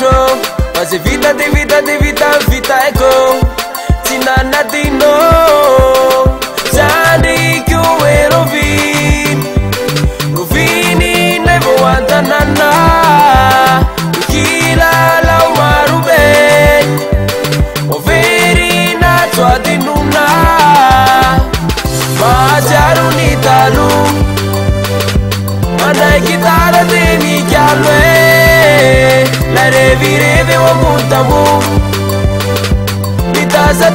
lavitro Faze vita de vita de vita vita eko Tinanadino Zani kyo erovin Rovini nevo antanana Kila la marube Overi na tua dinuna Majaru ni talu Mana chitarra de mi chialue La revireve o muntamu Mi taza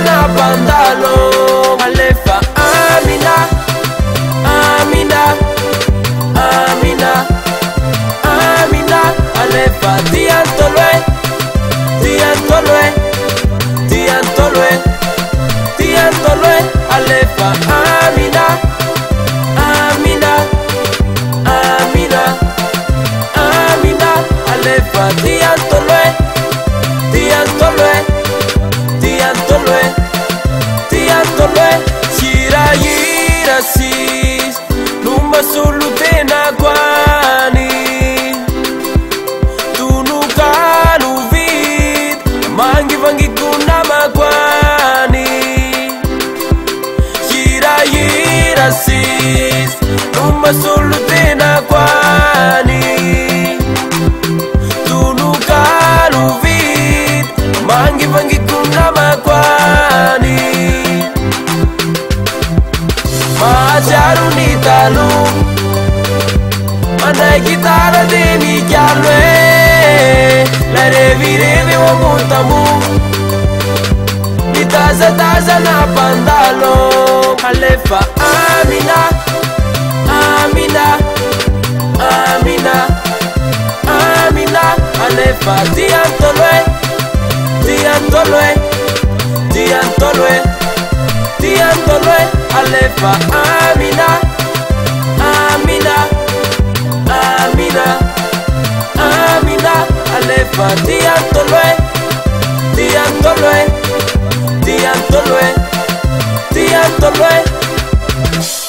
na pandalo Alefa Amina Amina Amina Amina Alefa Tiantolue Tiantolue Tiantolue Tiantolue Alefa Amina Amina Amina Amina Alefa Tiantolue Tiantolue Tiantolue Tiantolue Shira yira sis Numba sulutena kwani Tunuka luvid Mangi vangi kuna makwani Shira yira sis Numba sulutena kwani Tunuka luvid Mangi vangi kuna makwani Majaru ni talu Mana chitarra de mi chialue La revireve o muntamu Mi taza na pandalo Alefa Amina Amina Amina Amina Alefa Tiantolue Tiantolue Tiantolue Tiantolue Alefa Amina Amina Amina Amina Alefa Tiantolue Tiantolue Tiantolue Tiantolue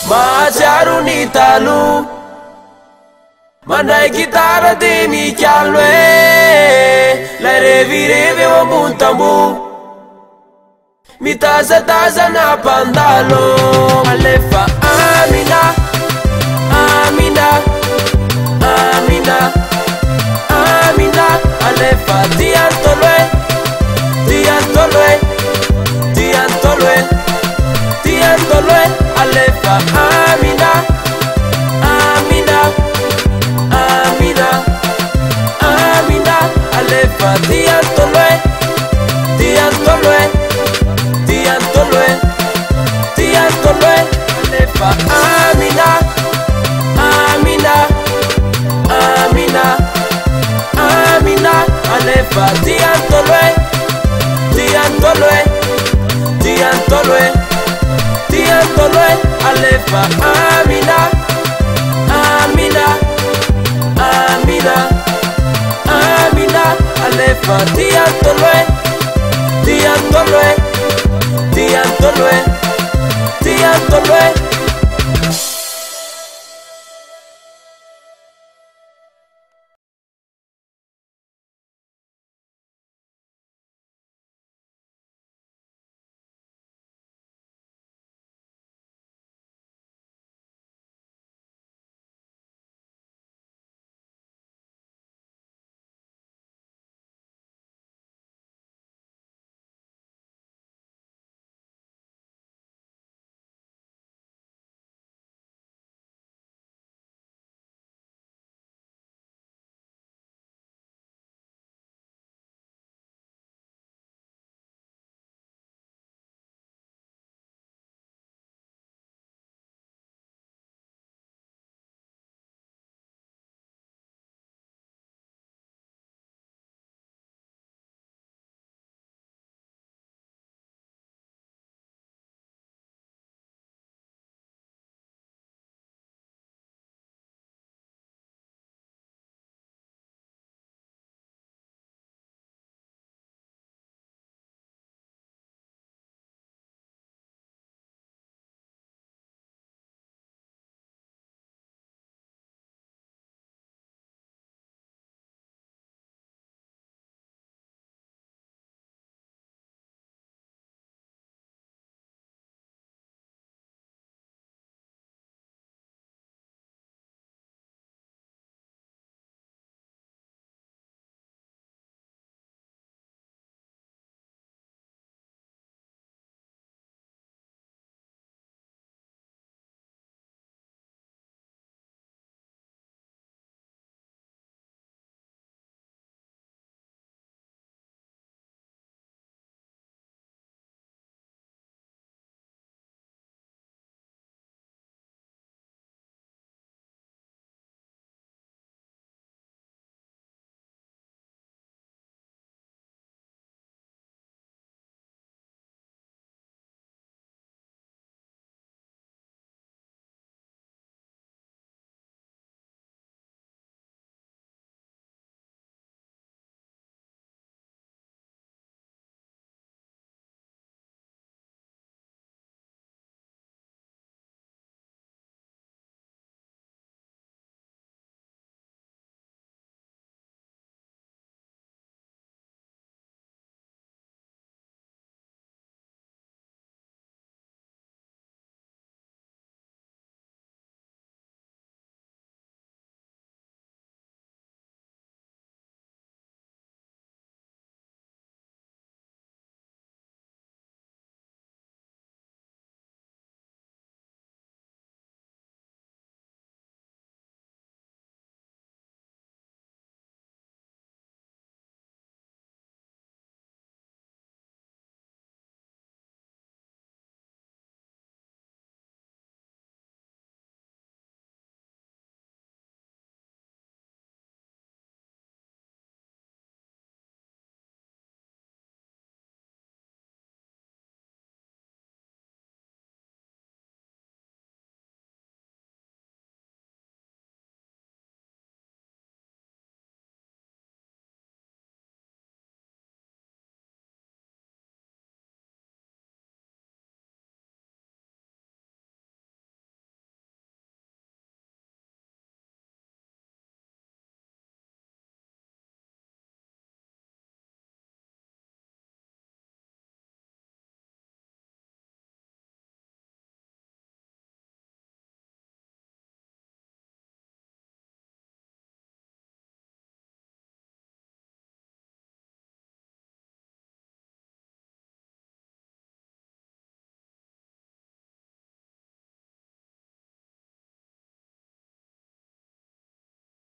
Majaru ni talu Mana chitarra de mi chialue La revireve o muntamu Mi taza na pandalo Alefa Amina Amina Amina Amina Alefa Tiantolue Tiantolue Tiantolue Tiantolue Alefa Amina Amina Amina Amina Alefa Tiantolue Tiantolue Tiantolue Tiantolue Alefa Amina Amina Amina Amina Alefa Tiantolue Tiantolue Tiantolue Tiantolue Alefa Amina Amina Amina Amina Alefa Tiantolue Tiantolue Tiantolue Tiantolue